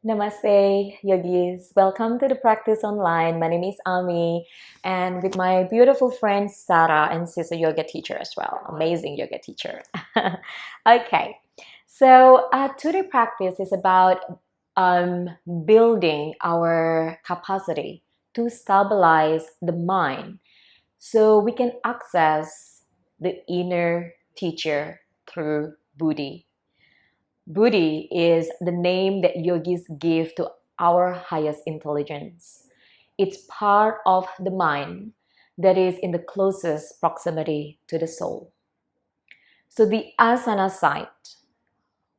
Namaste, yogis. Welcome to the Practice Online. My name is Ami, and with my beautiful friend Sarah, and she's a yoga teacher as well. Amazing yoga teacher. Okay, so today practice is about building our capacity to stabilize the mind so we can access the inner teacher through Buddhi. Buddhi is the name that yogis give to our highest intelligence. It's part of the mind that is in the closest proximity to the soul. So the asana side,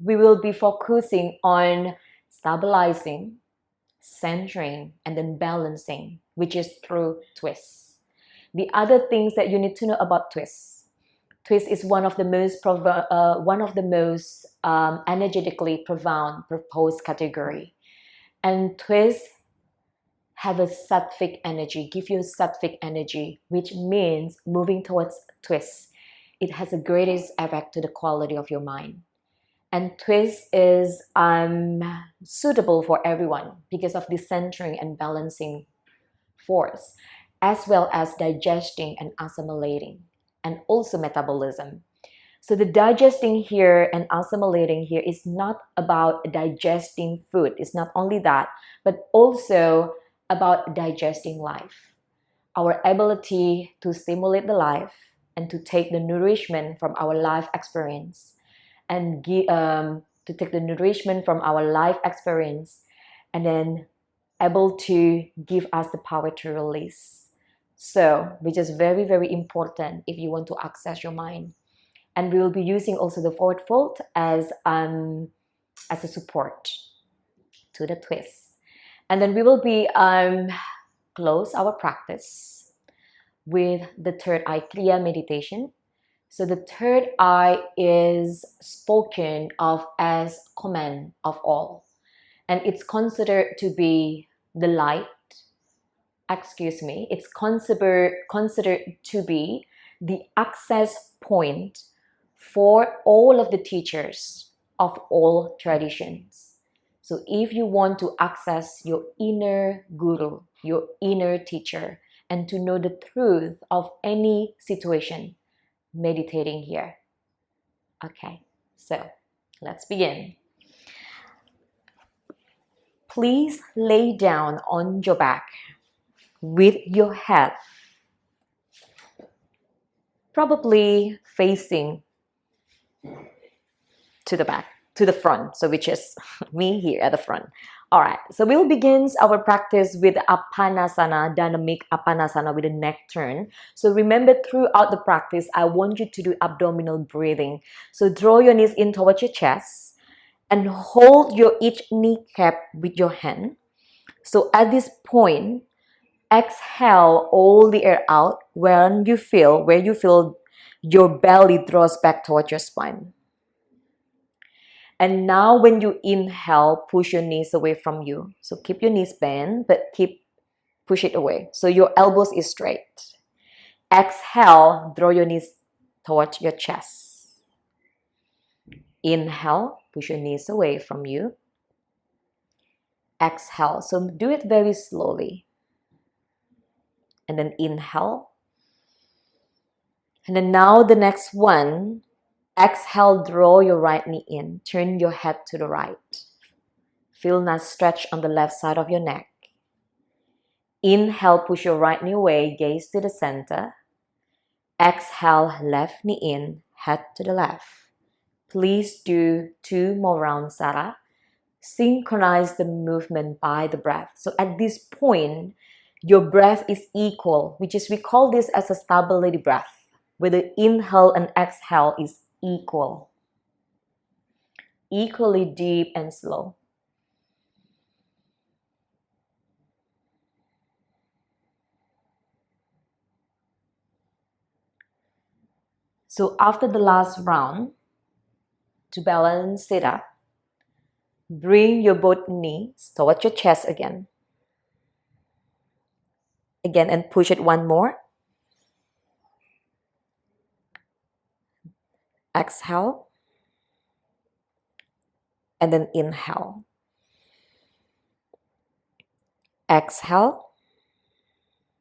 we will be focusing on stabilizing, centering, and then balancing, which is through twists. The other things that you need to know about twists. Twist is one of the most energetically profound proposed category, and twist have a sattvic energy, give you a sattvic energy, which means moving towards twist. It has the greatest effect to the quality of your mind, and twist is suitable for everyone because of the centering and balancing force, as well as digesting and assimilating, and also metabolism. So the digesting here and assimilating here is not about digesting food. It's not only that, but also about digesting life. Our ability to stimulate the life and to take the nourishment from our life experience and to take the nourishment from our life experience and then able to give us the power to release. So, which is very, very important if you want to access your mind. And we will be using also the forward fold as a support to the twist. And then we will be close our practice with the third eye Kriya meditation. So the third eye is spoken of as command of all, and it's considered to be the light. It's considered to be the access point for all of the teachers of all traditions. So if you want to access your inner guru, your inner teacher, and to know the truth of any situation, meditating here. Okay, so let's begin. Please lay down on your back with your head probably facing to the back, to the front, so which is me here at the front. All right, so we'll begin our practice with Apanasana, dynamic Apanasana with a neck turn. So remember, throughout the practice, I want you to do abdominal breathing. So draw your knees in towards your chest and hold your each kneecap with your hand. So at this point, exhale all the air out where you feel your belly draws back towards your spine. And now when you inhale, push your knees away from you. So keep your knees bent, but push it away. So your elbows is straight. Exhale, draw your knees towards your chest. Inhale, push your knees away from you. Exhale, so do it very slowly. And then inhale. And then now the next one, exhale, draw your right knee in. Turn your head to the right. Feel nice stretch on the left side of your neck. Inhale, push your right knee away, gaze to the center. Exhale, left knee in, head to the left. Please do 2 more rounds, Sarah. Synchronize the movement by the breath. So at this point, your breath is equal, which is we call this as a stability breath, where the inhale and exhale is equal. Equally deep and slow. So after the last round, to balance it up, bring your both knees towards your chest again. Again, and push it one more. Exhale. And then inhale. Exhale.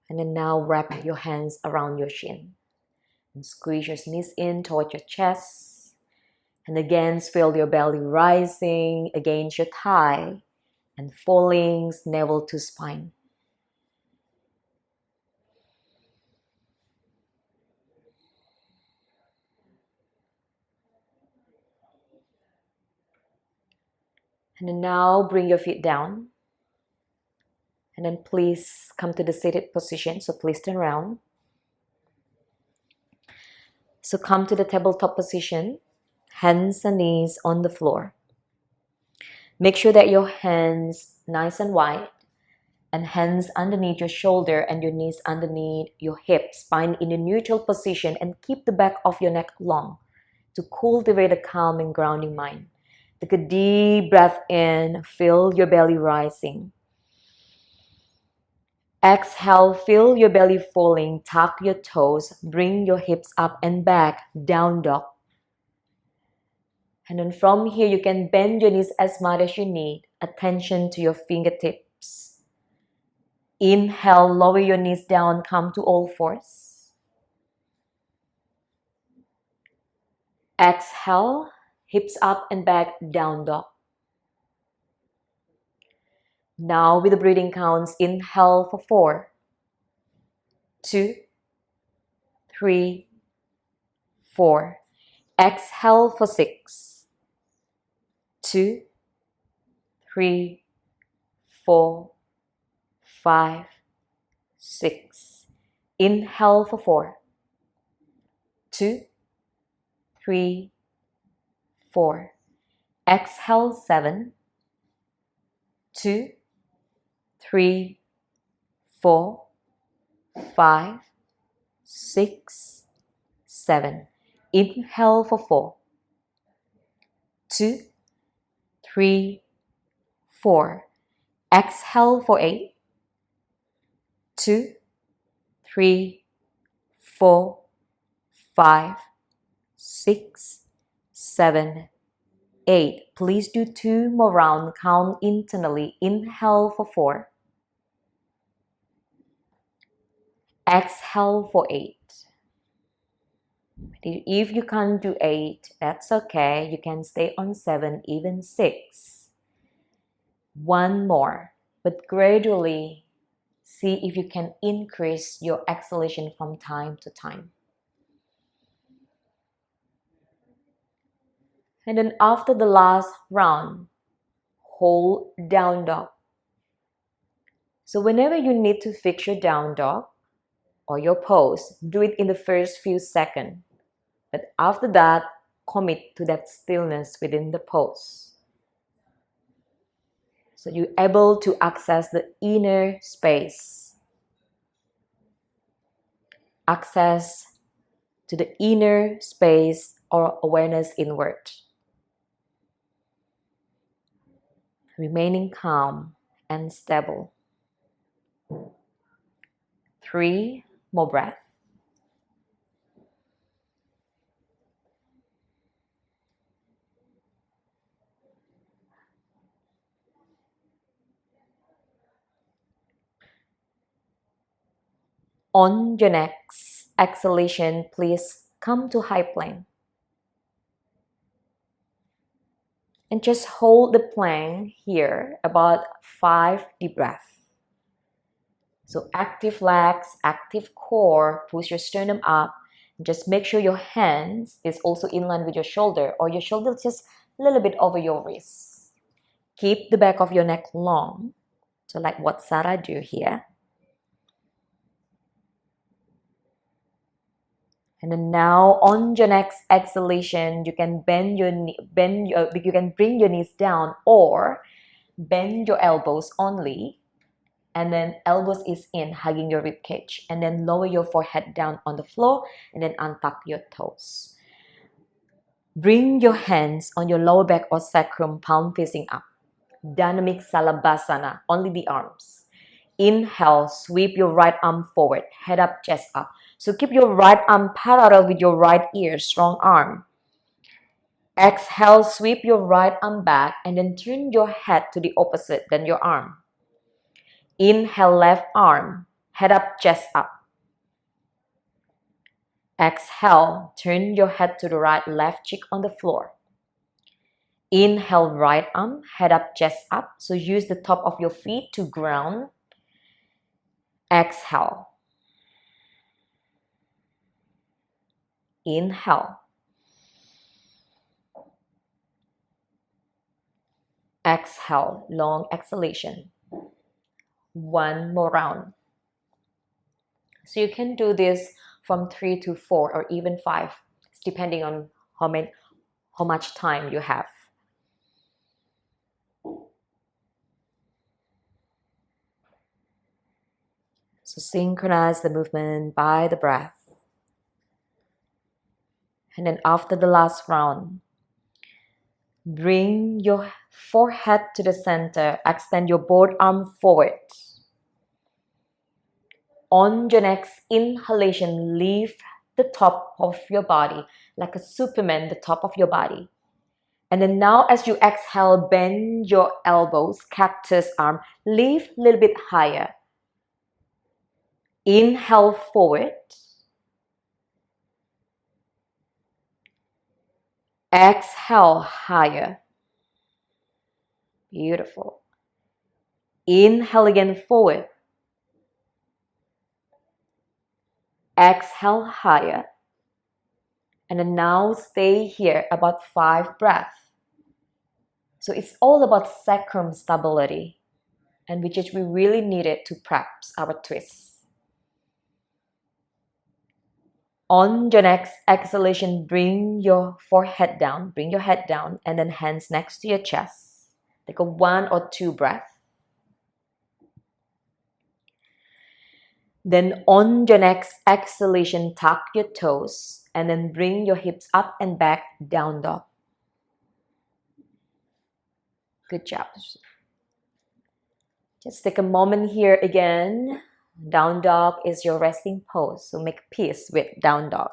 And then now wrap your hands around your shin. And squeeze your knees in toward your chest. And again, feel your belly rising against your thigh and falling navel to spine. And then now bring your feet down. And then please come to the seated position. So please turn around. So come to the tabletop position. Hands and knees on the floor. Make sure that your hands nice and wide. And hands underneath your shoulder and your knees underneath your hips. Spine in a neutral position and keep the back of your neck long to cultivate a calm and grounding mind. Take a deep breath in. Feel your belly rising. Exhale, feel your belly falling. Tuck your toes. Bring your hips up and back. Down dog. And then from here, you can bend your knees as much as you need. Attention to your fingertips. Inhale, lower your knees down. Come to all fours. Exhale, hips up and back. Down dog. Now with the breathing counts, inhale for 4, 2, 3, 4. Exhale for 6, 2, 3, 4, 5, 6. Inhale for 4, 2, 3, 4. Exhale 7, 2, 3, 4, 5, 6, 7. Inhale for 4, 2, 3, 4. Exhale for 8, 2, 3, 4, 5, 6, 7, 8. Please do 2 more rounds. Count internally. Inhale for 4. Exhale for 8. If you can't do 8, that's okay. You can stay on 7, even 6. 1 more. But gradually, see if you can increase your exhalation from time to time. And then after the last round, hold down dog. So whenever you need to fix your down dog or your pose, do it in the first few seconds. But after that, commit to that stillness within the pose. So you're able to access the inner space. Access to the inner space or awareness inward. Remaining calm and stable. 3 more breaths. On your next exhalation, please come to high plank. And just hold the plank here about 5 deep breaths. So active legs, active core, push your sternum up. Just make sure your hands is also in line with your shoulder or your shoulder just a little bit over your wrist. Keep the back of your neck long. So like what Sarah do here. And then now on your next exhalation, you can bring your knees down or bend your elbows only. And then elbows is in, hugging your rib cage. And then lower your forehead down on the floor and then untuck your toes. Bring your hands on your lower back or sacrum, palm facing up. Dynamic Salabhasana, only the arms. Inhale, sweep your right arm forward, head up, chest up. So keep your right arm parallel with your right ear, strong arm. Exhale, sweep your right arm back and then turn your head to the opposite than your arm. Inhale, left arm, head up, chest up. Exhale, turn your head to the right, left cheek on the floor. Inhale, right arm, head up, chest up. So use the top of your feet to ground. Exhale. Inhale. Exhale, long exhalation. One more round. So you can do this from 3 to 4 or even 5, depending on how much time you have. So synchronize the movement by the breath. And then after the last round, bring your forehead to the center. Extend your both arms forward. On your next inhalation, lift the top of your body like a Superman, the top of your body. And then now as you exhale, bend your elbows, cactus arm, lift a little bit higher. Inhale forward. Exhale higher. Beautiful. Inhale again forward. Exhale higher. And then now stay here about 5 breaths. So it's all about sacrum stability, and which is we really need it to practice our twists. On your next exhalation, bring your forehead down, bring your head down, and then hands next to your chest. Take a 1 or 2 breaths. Then on your next exhalation, tuck your toes, and then bring your hips up and back, down dog. Good job. Just take a moment here again. Down dog is your resting pose, so make peace with down dog.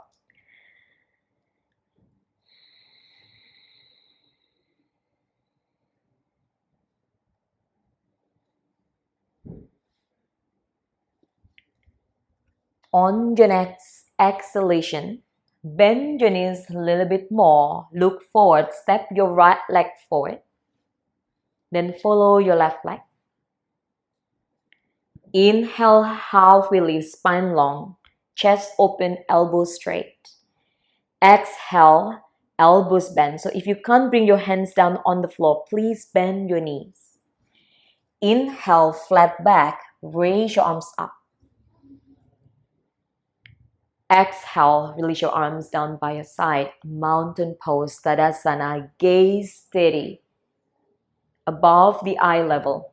On your next exhalation, bend your knees a little bit more. Look forward, step your right leg forward. Then follow your left leg. Inhale, half release, spine long, chest open, elbows straight. Exhale, elbows bend. So if you can't bring your hands down on the floor, please bend your knees. Inhale, flat back, raise your arms up. Exhale, release your arms down by your side. Mountain pose, Tadasana, gaze steady above the eye level.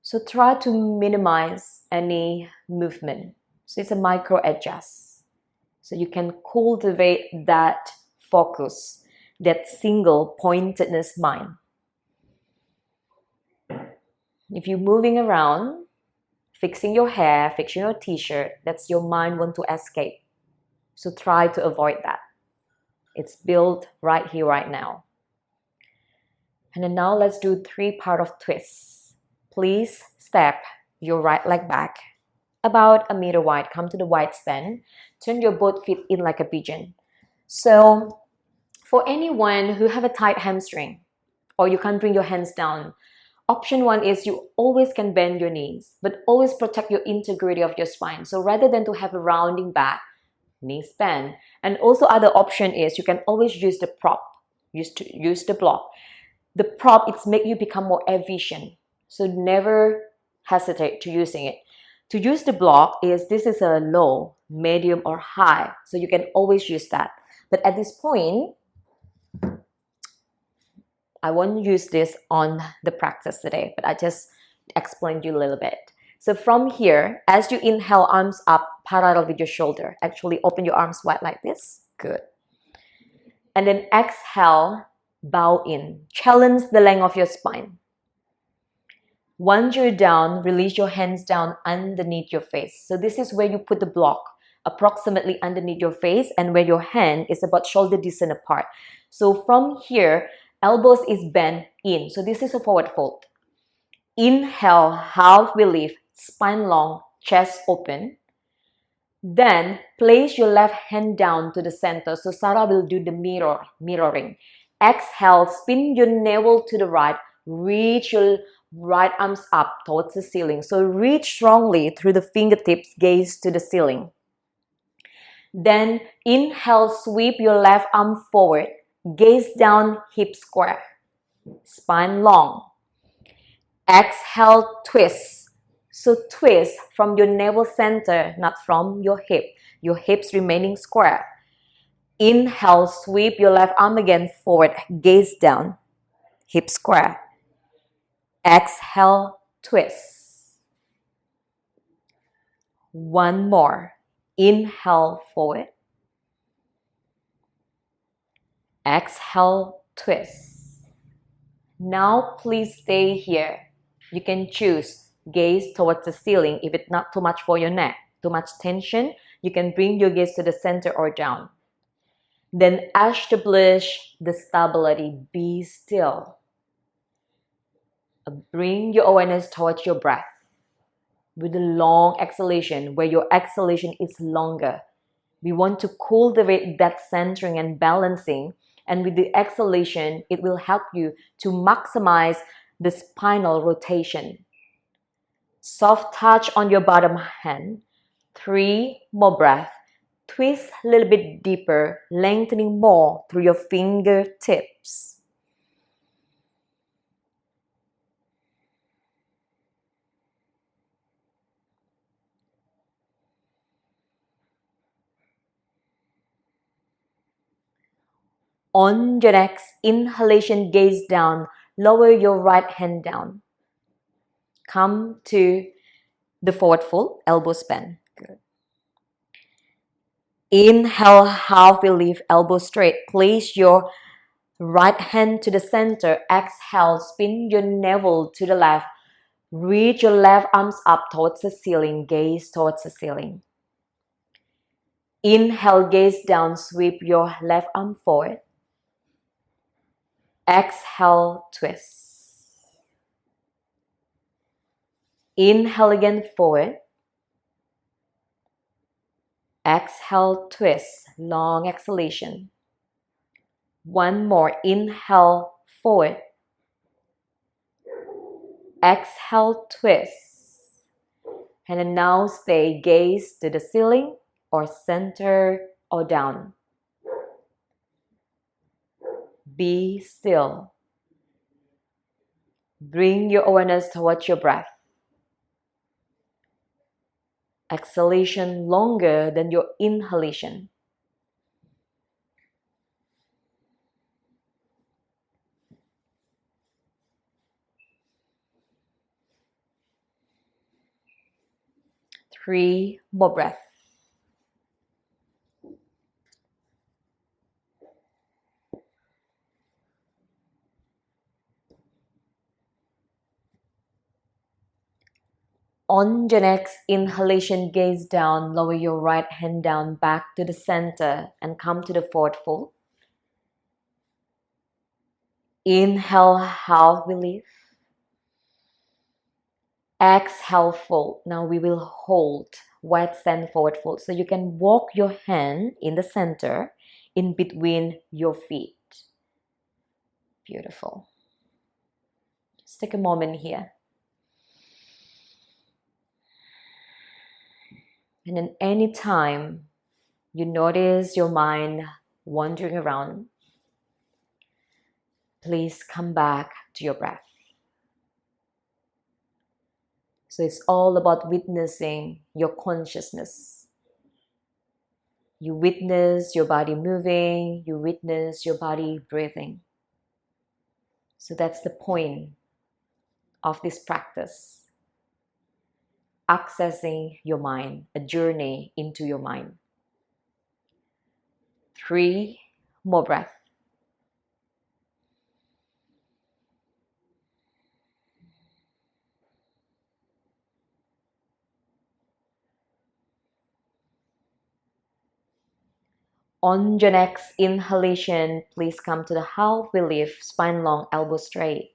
So try to minimize any movement. So it's a micro adjust. So you can cultivate that focus, that single pointedness mind. If you're moving around, fixing your hair, fixing your t-shirt, that's your mind want to escape. So try to avoid that. It's built right here, right now. And then now let's do 3 part of twists. Please step your right leg back about 1 meter wide. Come to the wide stand. Turn your both feet in like a pigeon. So for anyone who have a tight hamstring or you can't bring your hands down, option 1 is you always can bend your knees, but always protect your integrity of your spine. So rather than to have a rounding back, knees bend. And also other option is you can always use the prop, use the block. The prop, it's make you become more efficient. So never hesitate to using it. To use the block this is a low, medium, or high. So you can always use that. But at this point, I won't use this on the practice today, but I just explained you a little bit. So from here, as you inhale, arms up, parallel with your shoulder. Actually, open your arms wide like this. Good. And then exhale, bow in. Challenge the length of your spine. Once you're down, release your hands down underneath your face. So this is where you put the block, approximately underneath your face, and where your hand is about shoulder distance apart. So from here, elbows is bent in. So this is a forward fold. Inhale, half relief, spine long, chest open. Then place your left hand down to the center. So Sarah will do the mirroring. Exhale, spin your navel to the right. Reach your right arms up towards the ceiling. So reach strongly through the fingertips, gaze to the ceiling. Then inhale, sweep your left arm forward. Gaze down, hip square. Spine long. Exhale, twist. So twist from your navel center, not from your hip. Your hips remaining square. Inhale, sweep your left arm again forward. Gaze down, hip square. Exhale, twist. One more. Inhale, forward. Exhale, twist. Now please stay here. You can choose gaze towards the ceiling if it's not too much for your neck. Too much tension, you can bring your gaze to the center or down. Then establish the stability. Be still. Bring your awareness towards your breath with a long exhalation, where your exhalation is longer. We want to cultivate that centering and balancing, and with the exhalation, it will help you to maximize the spinal rotation. Soft touch on your bottom hand. 3 more breaths. Twist a little bit deeper, lengthening more through your fingertips. On your next inhalation, gaze down. Lower your right hand down. Come to the forward fold, elbows bend. Good. Inhale, half relief, elbow straight. Place your right hand to the center. Exhale, spin your navel to the left. Reach your left arms up towards the ceiling. Gaze towards the ceiling. Inhale, gaze down. Sweep your left arm forward. Exhale, twist. Inhale again, forward. Exhale, twist. Long exhalation. One more. Inhale, forward. Exhale, twist. And then now stay, gaze to the ceiling or center or down. Be still. Bring your awareness towards your breath. Exhalation longer than your inhalation. Three more breaths. On your next inhalation, gaze down, lower your right hand down, back to the center, and come to the forward fold. Inhale, half relief. Exhale, fold. Now we will hold wide stand forward fold. So you can walk your hand in the center, in between your feet. Beautiful. Just take a moment here. And then anytime you notice your mind wandering around, please come back to your breath. So it's all about witnessing your consciousness. You witness your body moving, you witness your body breathing. So that's the point of this practice. Accessing your mind, a journey into your mind. 3 more breaths. On your next inhalation, please come to the half relief, spine long, elbow straight.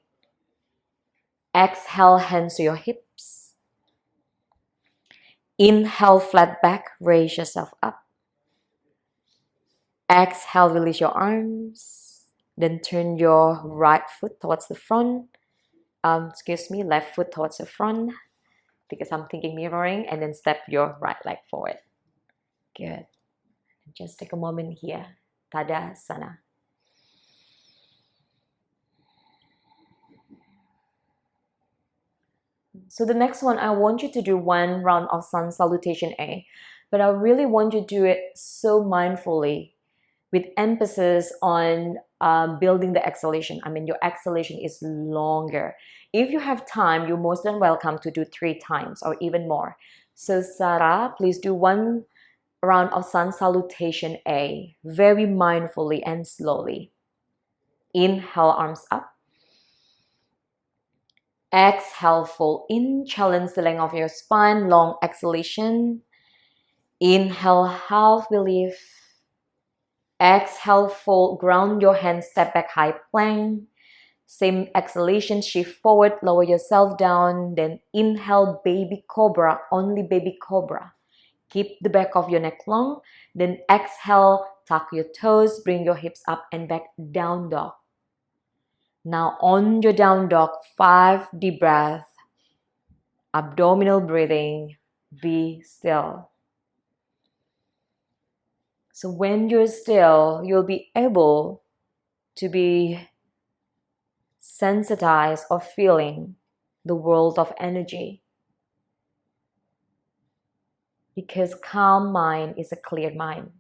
Exhale, hands to your hips. Inhale, flat back, raise yourself up. Exhale, release your arms. Then turn your right foot towards the front. Left foot towards the front, because I'm thinking mirroring, and then step your right leg forward. Good. Just take a moment here. Tadasana. So the next one, I want you to do one round of sun salutation A, but I really want you to do it so mindfully, with emphasis on building the exhalation. I mean, your exhalation is longer. If you have time, you're most than welcome to do 3 times or even more. So Sarah, please do one round of sun salutation A, very mindfully and slowly. Inhale, arms up. Exhale, fold in, challenge the length of your spine, long exhalation. Inhale, half relief. Exhale, fold, ground your hands, step back, high plank. Same exhalation, shift forward, lower yourself down. Then inhale, baby cobra, only baby cobra. Keep the back of your neck long. Then exhale, tuck your toes, bring your hips up and back, down dog. Now on your down dog, 5 deep breaths. Abdominal breathing, be still. So when you're still, you'll be able to be sensitized or feeling the world of energy. Because calm mind is a clear mind.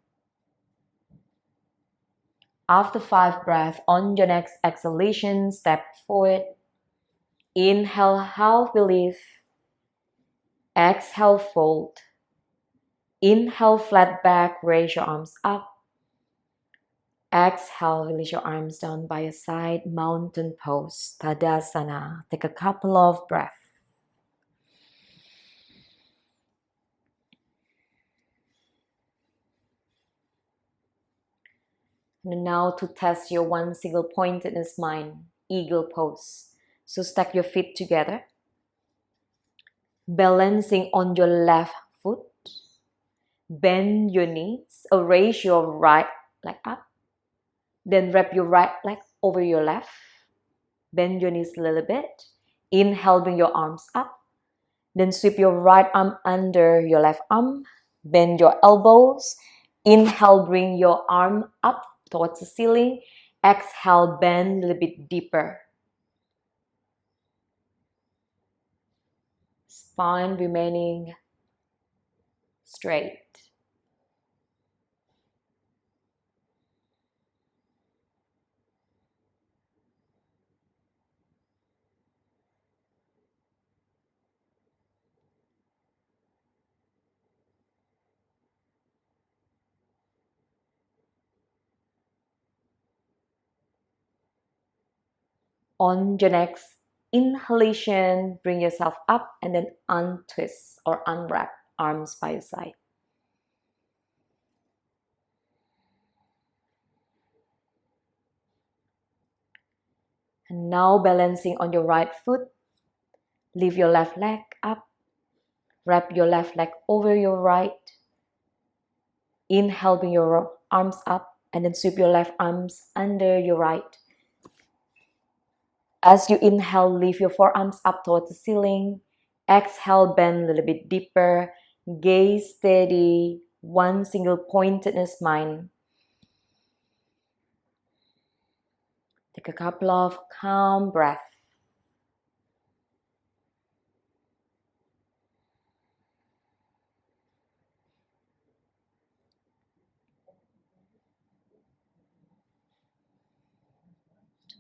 After 5 breaths, on your next exhalation, step forward. Inhale, half relief. Exhale, fold. Inhale, flat back, raise your arms up. Exhale, release your arms down by your side, mountain pose, Tadasana. Take a couple of breaths. And now to test your one single pointedness mind, eagle pose. So stack your feet together, balancing on your left foot. Bend your knees, or raise your right leg up. Then wrap your right leg over your left. Bend your knees a little bit. Inhale, bring your arms up. Then sweep your right arm under your left arm. Bend your elbows. Inhale, bring your arm up towards the ceiling. Exhale, bend a little bit deeper. Spine remaining straight. On your next inhalation, bring yourself up and then untwist or unwrap arms by your side. And now balancing on your right foot, lift your left leg up, wrap your left leg over your right. Inhale, bring your arms up and then sweep your left arms under your right. As you inhale, lift your forearms up towards the ceiling. Exhale, bend a little bit deeper. Gaze steady, one single pointedness mind. Take a couple of calm breaths.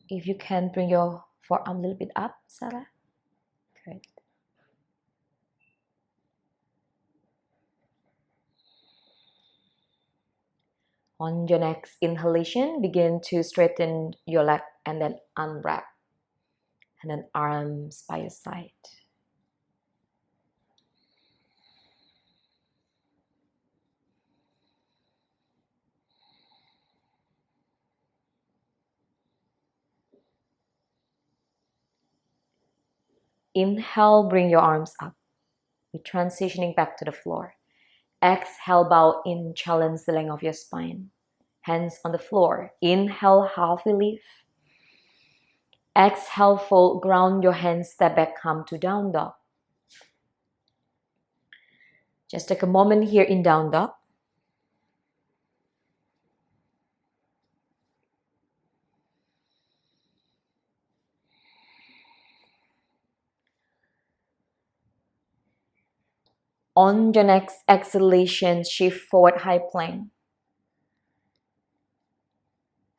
If you can, bring your forearm a little bit up, Sarah. Great. On your next inhalation, begin to straighten your leg and then unwrap. And then arms by your side. Inhale, bring your arms up. We're transitioning back to the floor. Exhale, bow in, challenge the length of your spine. Hands on the floor. Inhale, halfway lift. Exhale, fold, ground your hands, step back, come to down dog. Just take a moment here in down dog. On your next exhalation, shift forward high plank.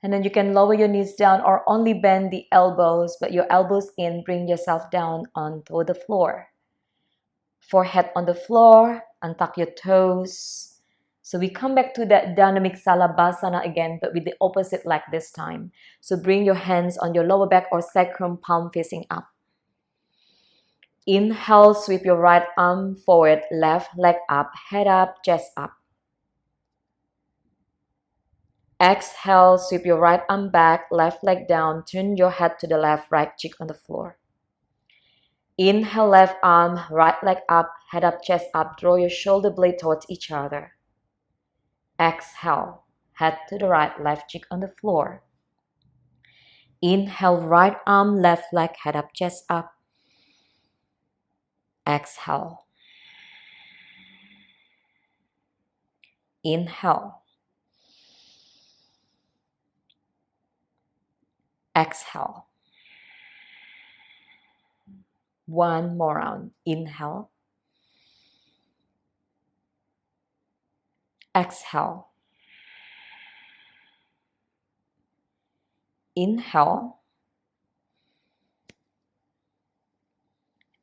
And then you can lower your knees down or only bend the elbows, but your elbows in, bring yourself down onto the floor. Forehead on the floor, untuck your toes. So we come back to that dynamic Salabhasana again, but with the opposite leg this time. So bring your hands on your lower back or sacrum, palm facing up. Inhale, sweep your right arm forward, left leg up, head up, chest up. Exhale, sweep your right arm back, left leg down, turn your head to the left, right cheek on the floor. Inhale, left arm, right leg up, head up, chest up, draw your shoulder blade towards each other. Exhale, head to the right, left cheek on the floor. Inhale, right arm, left leg, head up, chest up. Exhale. Inhale. Exhale. One more round. Inhale. Exhale. Inhale.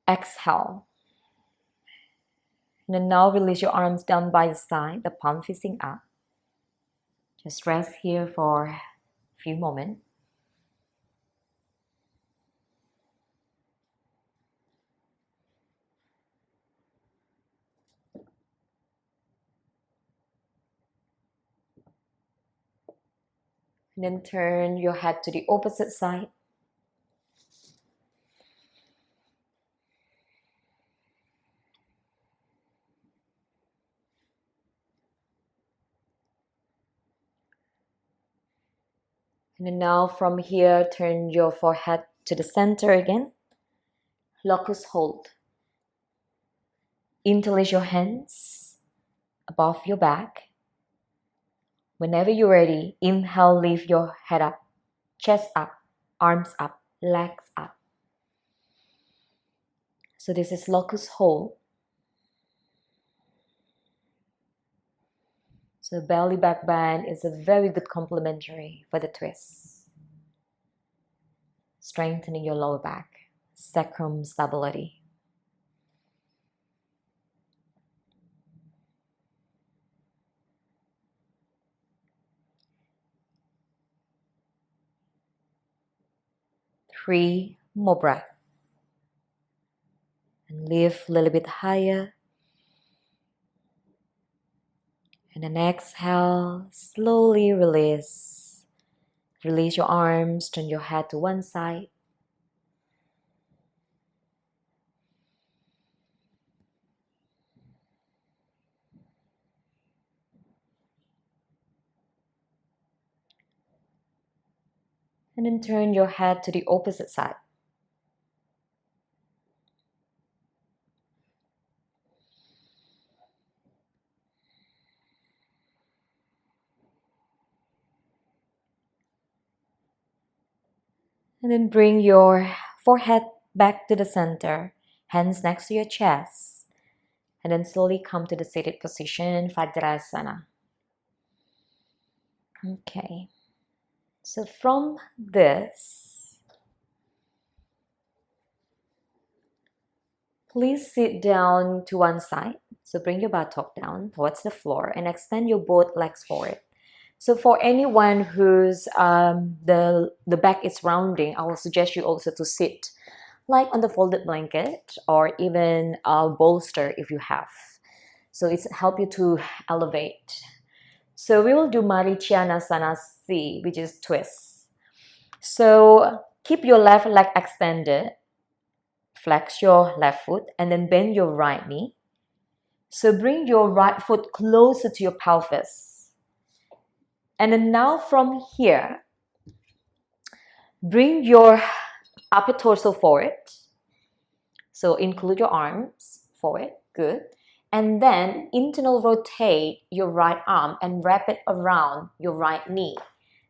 Exhale. And then now release your arms down by the side, the palm facing up. Just rest here for a few moments. And then turn your head to the opposite side. And then now from here, turn your forehead to the center again. Locust hold. Interlace your hands above your back. Whenever you're ready, inhale, lift your head up, chest up, arms up, legs up. So this is locust hold. So belly back bend is a very good complementary for the twist. Strengthening your lower back, sacrum stability. Three more breaths. And lift a little bit higher. And then exhale, slowly release. Release your arms, turn your head to one side. And then turn your head to the opposite side. And then bring your forehead back to the center, hands next to your chest. And then slowly come to the seated position, Vajrasana. Okay. So from this, please sit down to one side. So bring your buttock down towards the floor and extend your both legs forward. So for anyone whose the back is rounding, I will suggest you also to sit like on the folded blanket or even a bolster if you have. So it's help you to elevate. So we will do Maricyanasana C, which is twist. So keep your left leg extended. flex your left foot and then bend your right knee. So bring your right foot closer to your pelvis. And then now from here, bring your upper torso forward. So include your arms forward, good. And then internal rotate your right arm and wrap it around your right knee.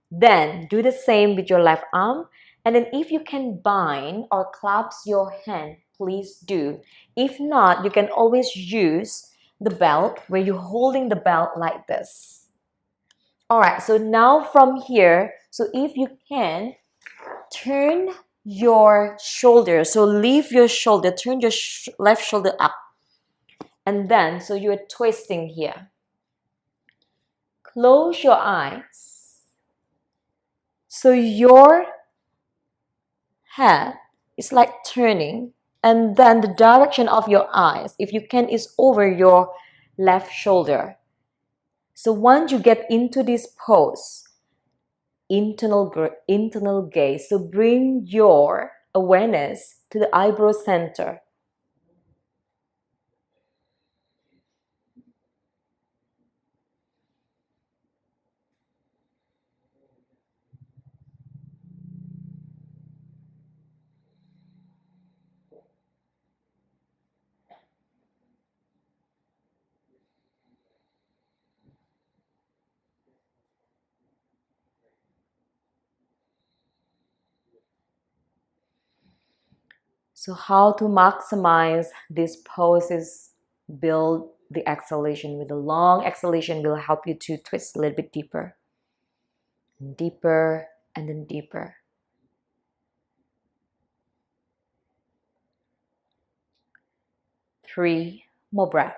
Then do the same with your left arm. And then if you can bind or clasp your hand, please do. If not, you can always use the belt where you're holding the belt like this. All right, so now from here, so if you can, turn your shoulder. So leave your shoulder, turn your left shoulder up. And then, so you're twisting here. Close your eyes. So your head is like turning, and then the direction of your eyes, if you can, is over your left shoulder. So once you get into this pose, internal gaze, so bring your awareness to the eyebrow center. So how to maximize this pose is build the exhalation. With a long exhalation will help you to twist a little bit deeper. Deeper and then deeper. 3 more breaths.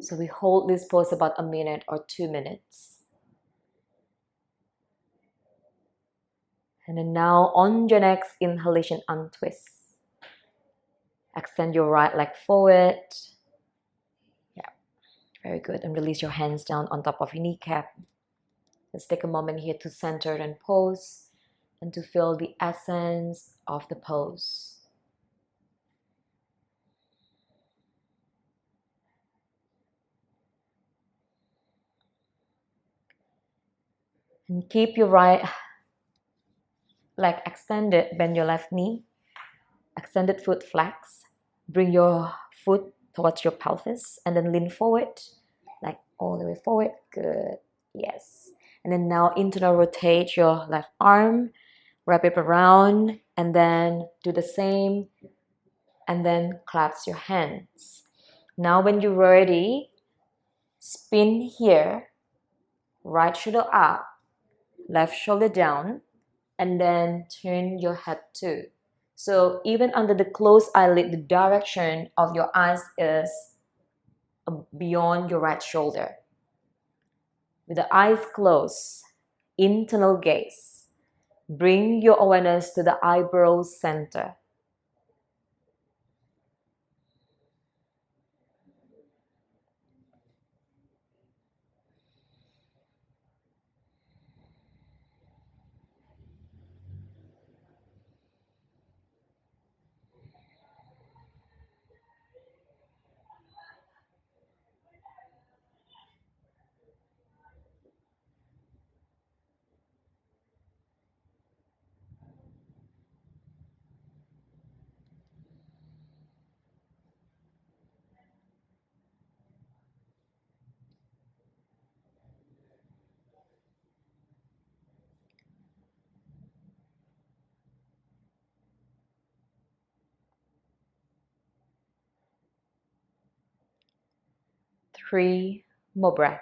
So we hold this pose about a minute or 2 minutes. And then now on your next inhalation, untwist. Extend your right leg forward. Yeah, very good. And release your hands down on top of your kneecap. Let's take a moment here to center and pose and to feel the essence of the pose. And keep your right leg extended, bend your left knee, extended foot flex, bring your foot towards your pelvis and then lean forward, like all the way forward, good, yes. And then now internal rotate your left arm, wrap it around and then do the same and then clasp your hands. Now when you're ready, spin here, right shoulder up, left shoulder down, and then turn your head too. So even under the closed eyelid, the direction of your eyes is beyond your right shoulder. With the eyes closed, internal gaze. Bring your awareness to the eyebrow center. Three more breaths.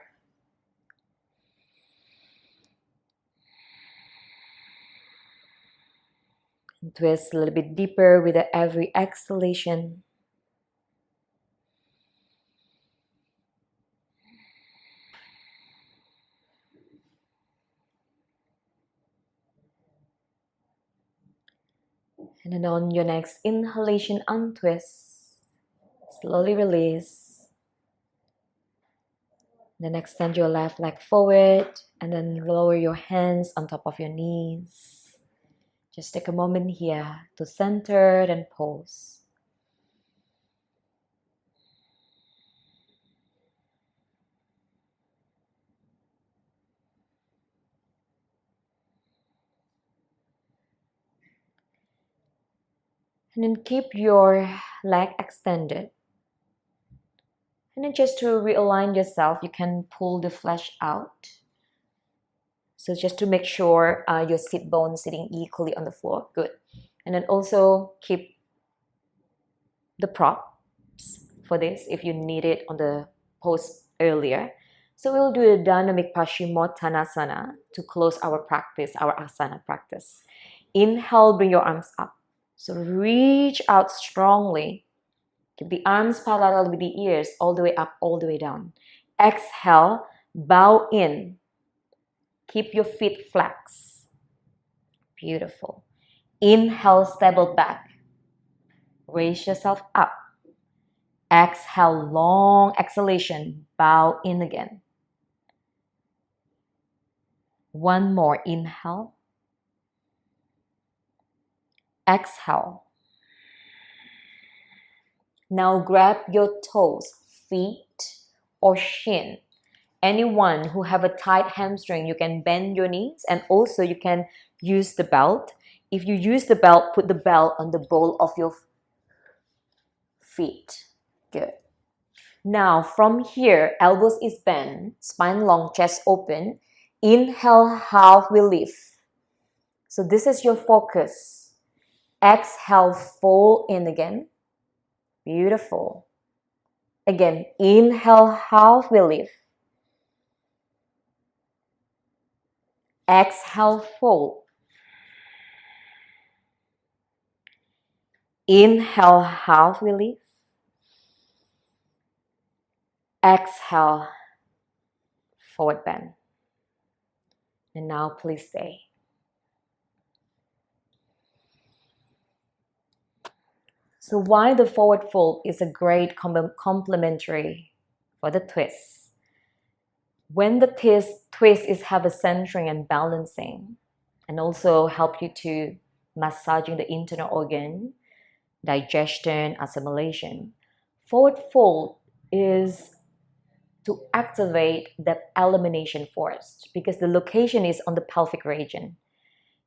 And twist a little bit deeper with every exhalation. And then on your next inhalation, untwist. Slowly release. Then extend your left leg forward and then lower your hands on top of your knees. Just take a moment here to center and pose. And then keep your leg extended. And then just to realign yourself, you can pull the flesh out. So just to make sure your sit bone sitting equally on the floor. Good. And then also keep the props for this if you need it on the pose earlier. So we'll do a dynamic Paschimottanasana to close our practice, our asana practice. Inhale, bring your arms up. So reach out strongly. Keep the arms parallel with the ears, all the way up, all the way down. Exhale, bow in. Keep your feet flex. Beautiful. Inhale, stable back. Raise yourself up. Exhale, long exhalation. Bow in again. One more. Inhale. Exhale. Now grab your toes, feet, or shin. Anyone who have a tight hamstring, you can bend your knees, and also you can use the belt. If you use the belt, put the belt on the ball of your feet. Good. Now from here, elbows is bent, spine long, chest open. Inhale, half we lift. So this is your focus. Exhale, fold in again. Beautiful. Again, inhale, half we lift. Exhale, fold. Inhale, half we lift. Exhale, forward bend. And now please stay. So why the forward fold is a great complementary for the twist. When the twist is have a centering and balancing, and also help you to massaging the internal organ, digestion, assimilation. Forward fold is to activate the elimination force because the location is on the pelvic region.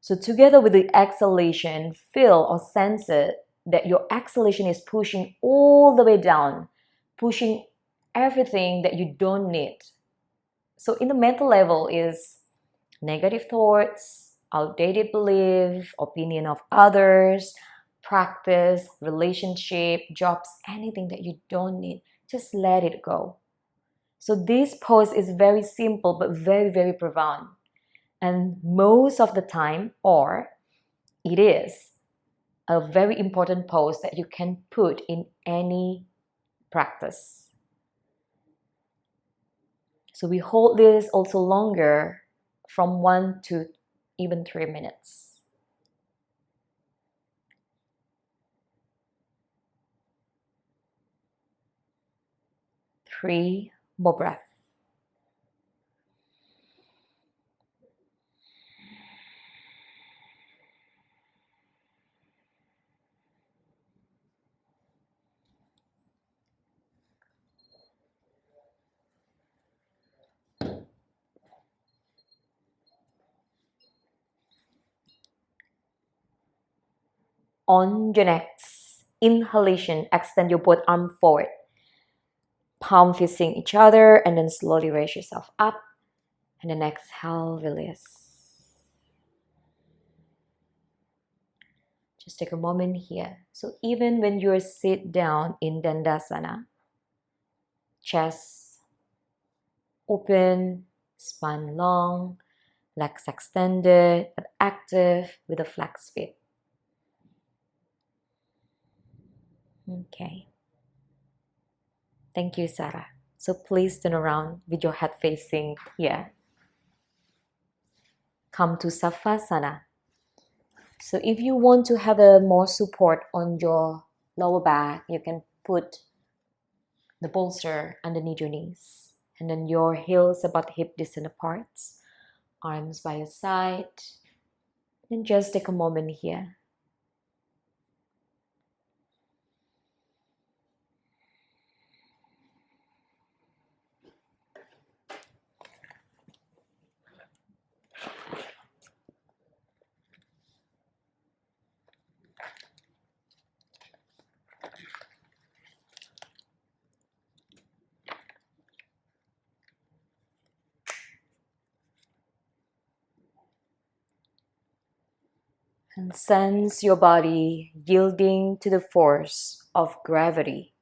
So together with the exhalation, feel or sense it that your exhalation is pushing all the way down, pushing everything that you don't need. So in the mental level is negative thoughts, outdated belief, opinion of others, practice, relationship, jobs, anything that you don't need, just let it go. So this pose is very simple but very, very profound. And most of the time, or it is a very important pose that you can put in any practice. So we hold this also longer from 1 to even 3 minutes. Three more breaths. On your next inhalation, extend your both arms forward. Palm facing each other, and then slowly raise yourself up. And then exhale, release. Just take a moment here. So even when you sit down in Dandasana, chest open, spine long, legs extended, but active with a flexed feet. Okay. Thank you, Sarah. So please turn around with your head facing here. Come to Savasana. So if you want to have a more support on your lower back, you can put the bolster underneath your knees. And then your heels about hip distance apart, arms by your side. And just take a moment here. And sense your body yielding to the force of gravity.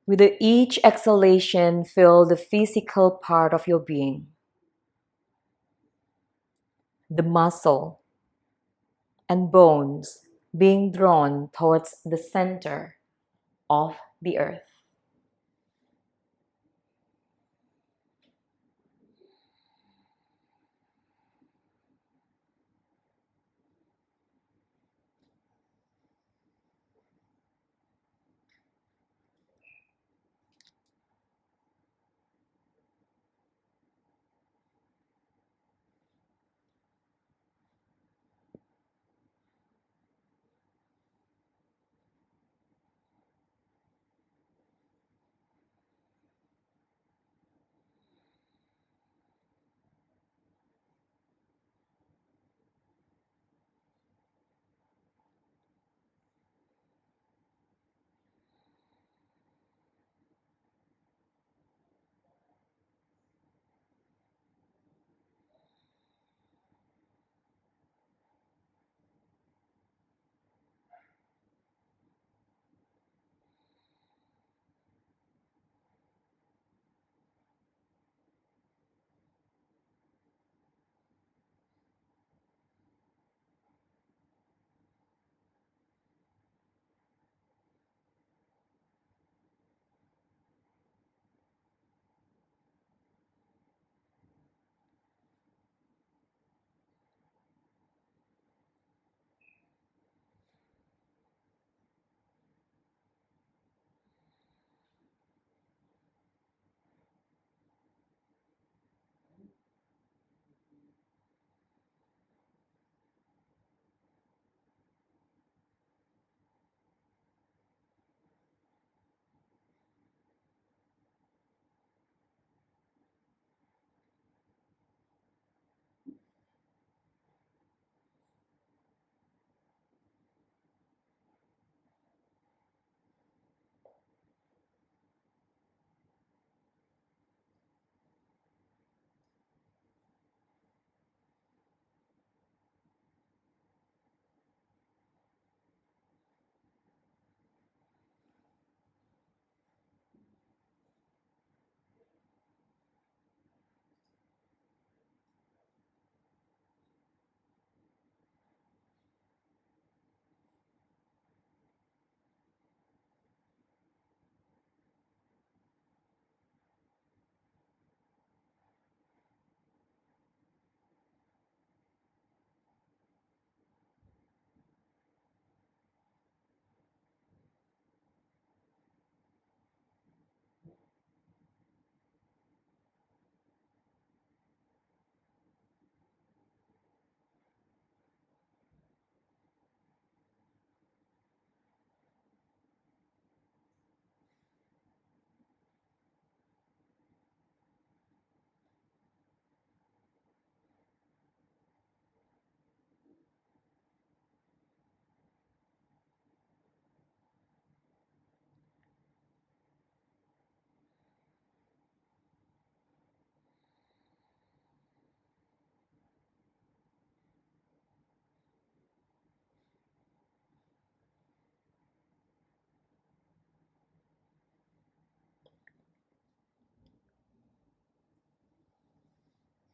With each exhalation, feel the physical part of your being, the muscle and bones being drawn towards the center of the earth.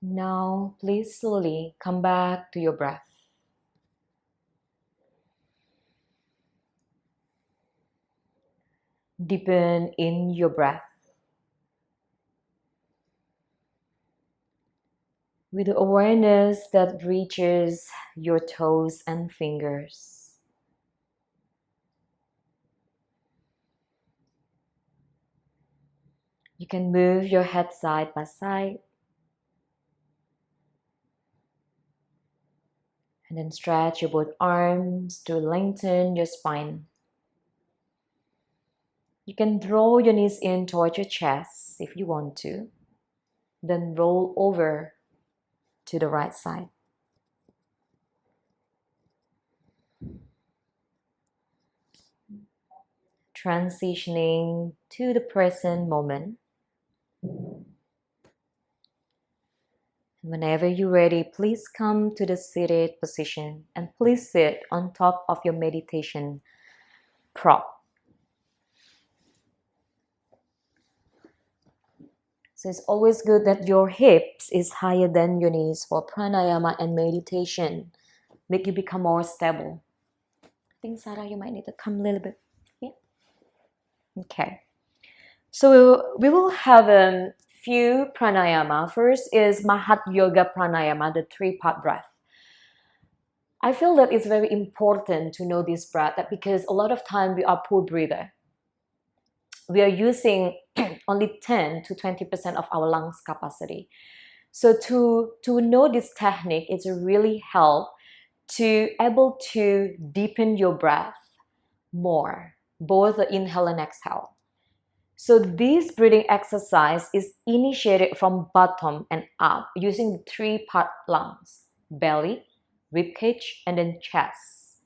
Now, please slowly come back to your breath. Deepen in your breath. with awareness that reaches your toes and fingers. You can move your head side by side and then stretch your both arms to lengthen your spine. You can draw your knees in towards your chest if you want to, then roll over to the right side. Transitioning to the present moment. Whenever you're ready, please come to the seated position and please sit on top of your meditation prop. So it's always good that your hips is higher than your knees for pranayama and meditation. Make you become more stable. I think Sarah, you might need to come a little bit. Yeah. Okay. So we will have a few pranayama. First is Mahat Yoga Pranayama, the 3-part breath. I feel that it's very important to know this breath because a lot of time we are poor breather. We are using only 10 to 20% of our lungs capacity. So to know this technique, it's really help to able to deepen your breath more, both the inhale and exhale. So this breathing exercise is initiated from bottom and up using the 3-part lungs: belly, ribcage, and then chest.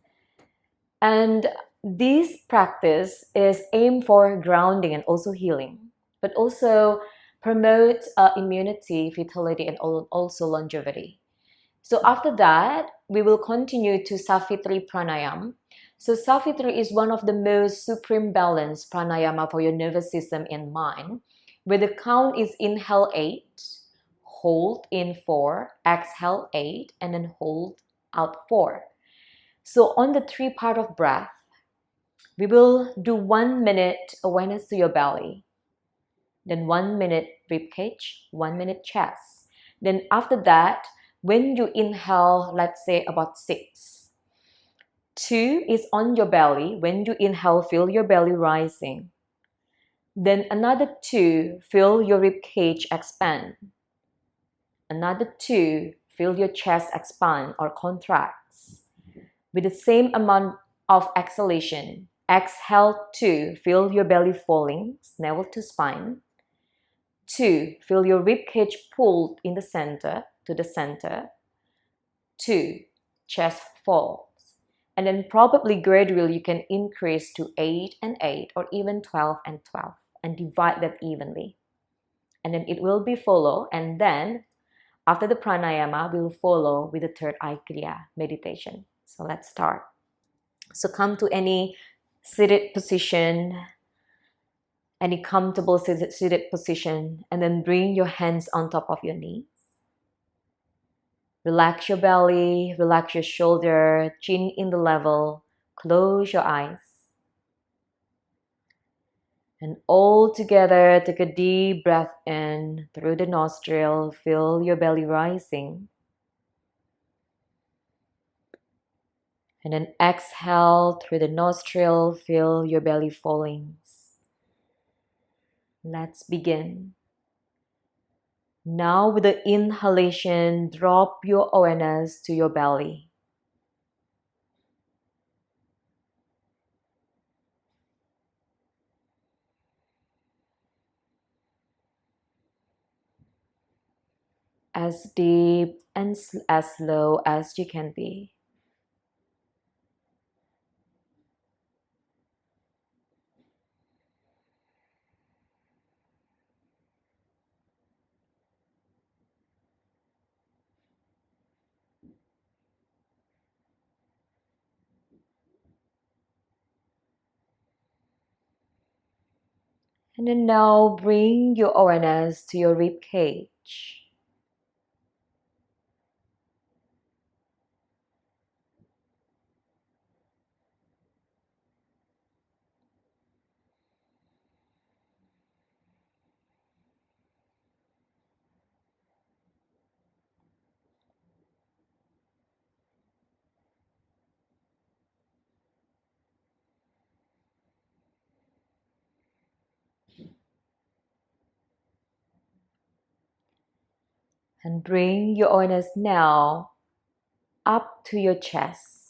And this practice is aimed for grounding and also healing, but also promote immunity, vitality, and also longevity. So after that, we will continue to Savitri Pranayama. So Savitri is one of the most supreme balanced pranayama for your nervous system and mind, where the count is inhale 8, hold in 4, exhale 8, and then hold out 4. So on the 3-part of breath, we will do 1 minute awareness to your belly, then 1 minute ribcage, 1 minute chest. Then after that, when you inhale, let's say about 6. 2 is on your belly. When you inhale, feel your belly rising. Then another 2, feel your ribcage expand. Another 2, feel your chest expand or contracts. With the same amount of exhalation, exhale 2, feel your belly falling, navel to spine. 2, feel your ribcage pulled in the center to the center. 2, chest falls. And then probably gradually you can increase to 8 and 8 or even 12 and 12 and divide that evenly. And then it will be follow, and then after the pranayama, we'll follow with the 3rd eye kriya meditation. So let's start. So come to any seated position, any comfortable seated position, and then bring your hands on top of your knees. Relax your belly, relax your shoulder, chin in the level, close your eyes. And all together, take a deep breath in through the nostril, feel your belly rising. And then exhale through the nostril, feel your belly falling. Let's begin. Now with the inhalation, drop your awareness to your belly. As deep and as slow as you can be. And then now bring your awareness to your rib cage. And bring your awareness now up to your chest.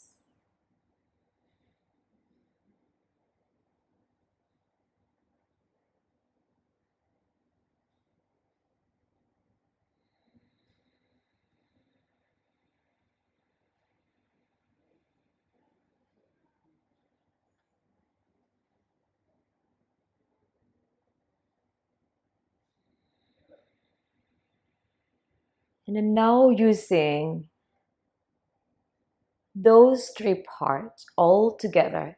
And then now using those three parts all together.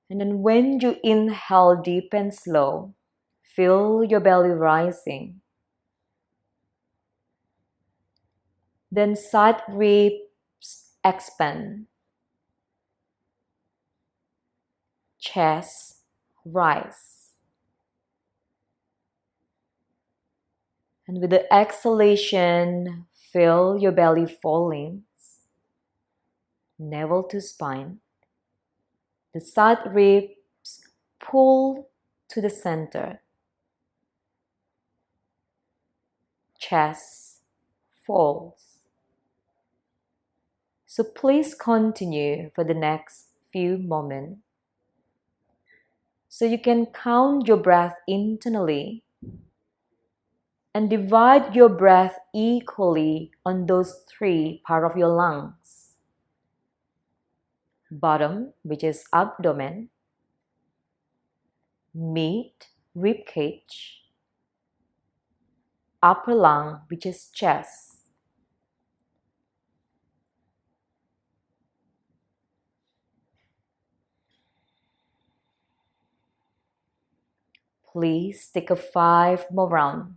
And then when you inhale deep and slow, feel your belly rising. Then side ribs expand. Chest rise. And with the exhalation, feel your belly falling. Navel to spine. The side ribs pull to the center. Chest falls. So please continue for the next few moments. So you can count your breath internally and divide your breath equally on those three parts of your lungs. Bottom, which is abdomen, mid, rib cage, upper lung, which is chest. Please take a 5 more rounds.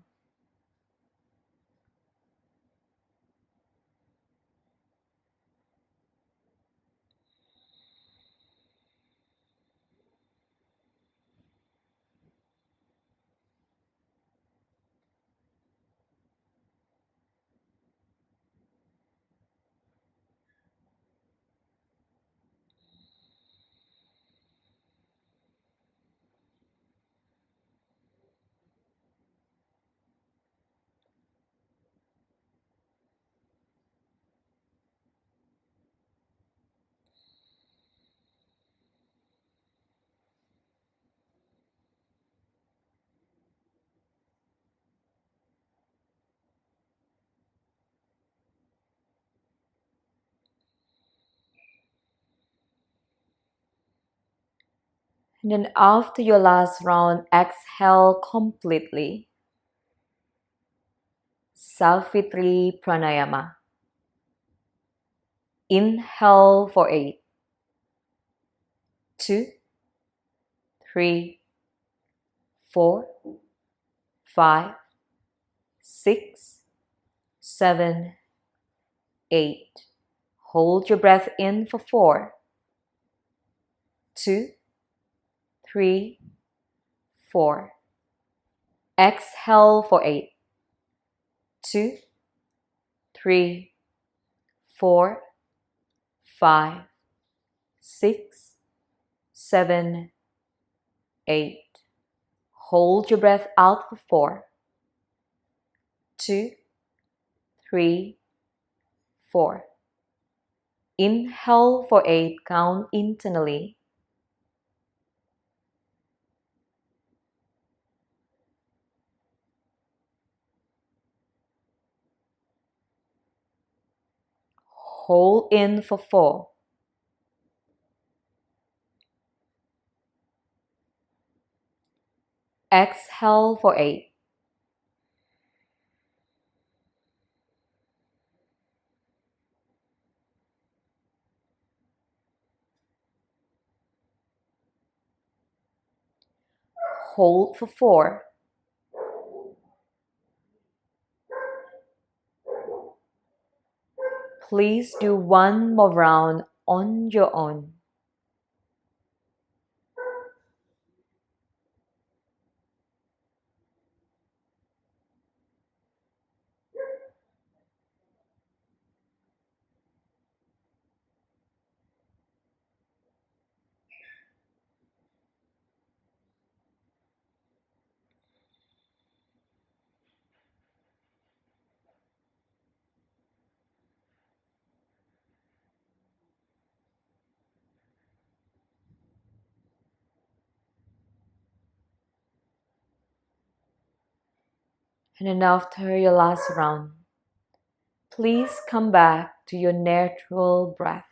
And then after your last round, exhale completely. Savitri Pranayama. Inhale for 8, 2, 3, 4, 5, 6, 7, 8. Hold your breath in for 4, 2, 3, 4. Exhale for 8, 2, 3, 4, 5, 6, 7, 8. Hold your breath out for 4, 2, 3, 4. Inhale for 8, count internally. Hold in for 4. Exhale for 8. Hold for 4. Please do one more round on your own. And then after your last round, please come back to your natural breath.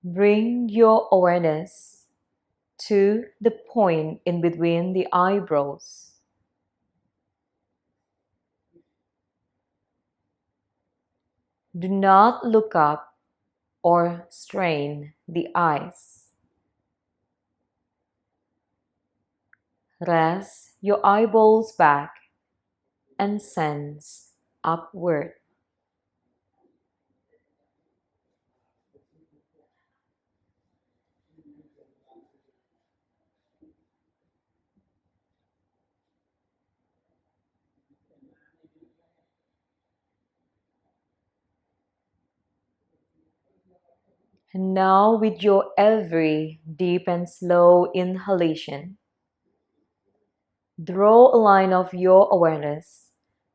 Bring your awareness to the point in between the eyebrows. Do not look up or strain the eyes. Rest your eyeballs back and sense upward. And now, with your every deep and slow inhalation, draw a line of your awareness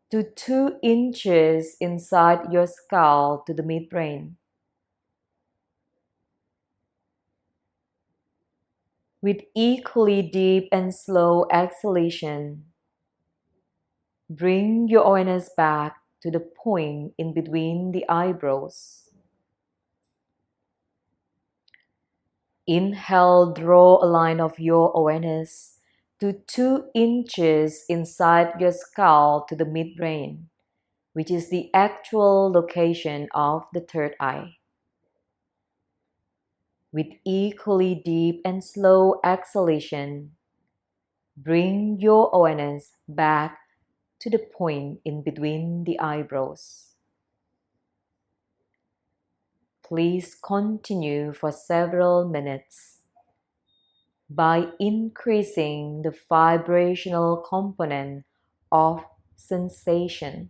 to 2 inches inside your skull to the midbrain. With equally deep and slow exhalation, bring your awareness back to the point in between the eyebrows. Inhale, draw a line of your awareness to 2 inches inside your skull to the midbrain, which is the actual location of the third eye. With equally deep and slow exhalation, bring your awareness back to the point in between the eyebrows. Please continue for several minutes by increasing the vibrational component of sensation.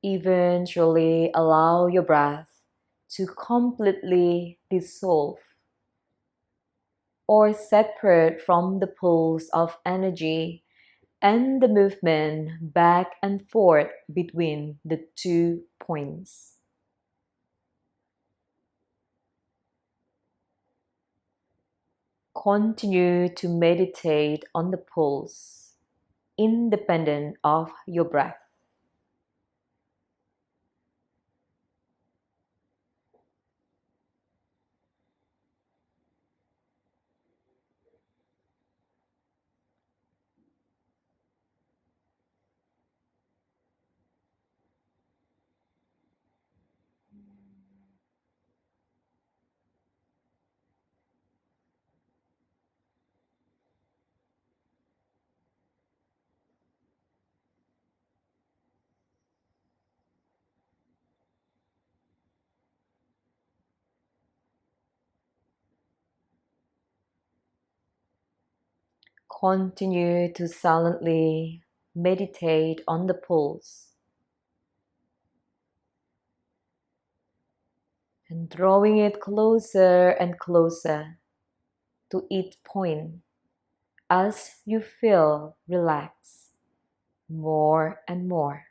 Eventually allow your breath to completely dissolve or separate from the pulse of energy and the movement back and forth between the 2 points. Continue to meditate on the pulse, independent of your breath. Continue to silently meditate on the pulse and drawing it closer and closer to each point as you feel relaxed more and more.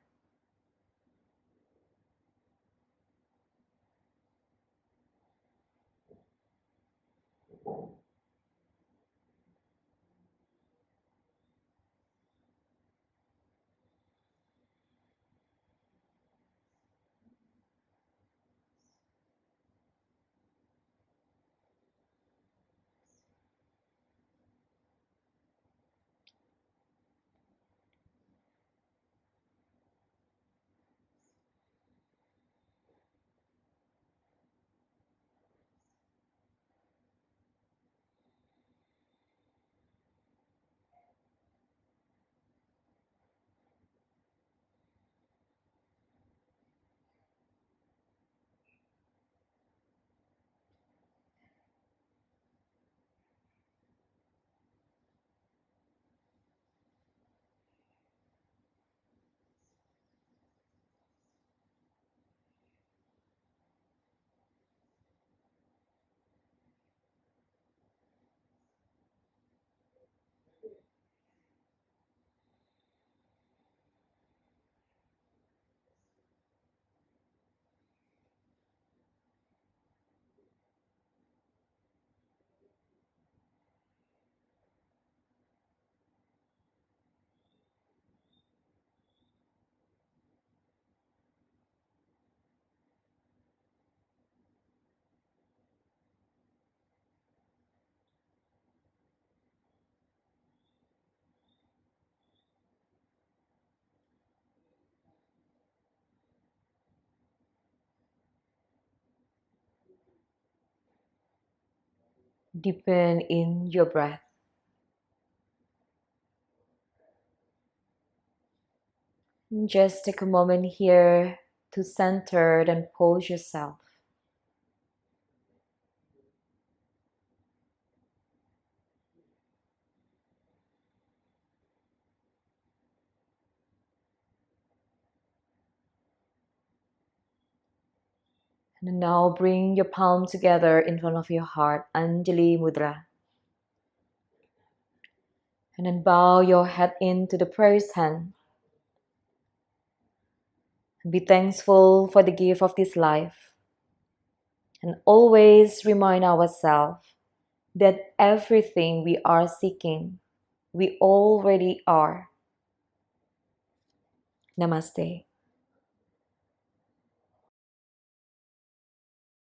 Deepen in your breath. Just take a moment here to center and pose yourself. And now bring your palm together in front of your heart, Anjali Mudra. And then bow your head into the praise hand. And be thankful for the gift of this life. And always remind ourselves that everything we are seeking, we already are. Namaste.